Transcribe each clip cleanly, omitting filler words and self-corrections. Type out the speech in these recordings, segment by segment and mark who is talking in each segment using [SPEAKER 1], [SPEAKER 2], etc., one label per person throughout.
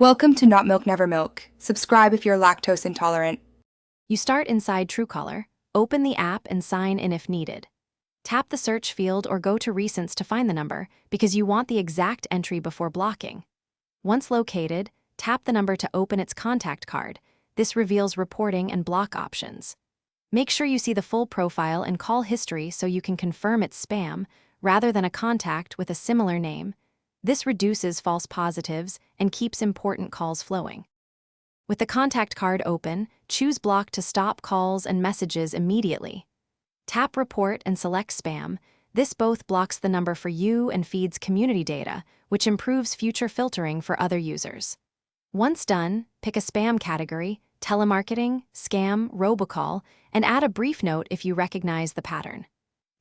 [SPEAKER 1] Welcome to Not Milk Never Milk. Subscribe if you're lactose intolerant.
[SPEAKER 2] You start inside Truecaller, open the app and sign in if needed. Tap the search field or go to recents to find the number because you want the exact entry before blocking. Once located, tap the number to open its contact card. This reveals reporting and block options. Make sure you see the full profile and call history so you can confirm it's spam rather than a contact with a similar name. This reduces false positives and keeps important calls flowing. With the contact card open, choose Block to stop calls and messages immediately. Tap Report and select Spam. This both blocks the number for you and feeds community data, which improves future filtering for other users. Once done, pick a spam category, telemarketing, scam, robocall, and add a brief note if you recognize the pattern.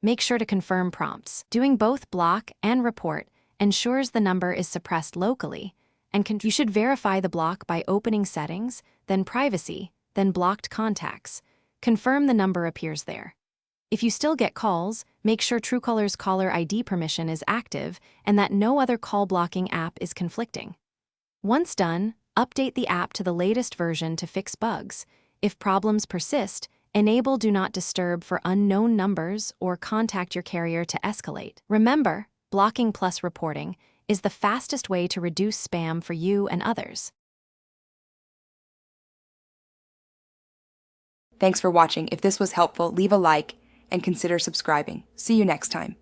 [SPEAKER 2] Make sure to confirm prompts. Doing both Block and Report ensures the number is suppressed locally, and you should verify the block by opening Settings, then Privacy, then Blocked Contacts. Confirm the number appears there. If you still get calls, make sure Truecaller's caller ID permission is active and that no other call blocking app is conflicting. Once done, update the app to the latest version to fix bugs. If problems persist, enable Do Not Disturb for unknown numbers or contact your carrier to escalate. Remember, blocking plus reporting is the fastest way to reduce spam for you and others.
[SPEAKER 1] Thanks for watching. If this was helpful, leave a like and consider subscribing. See you next time.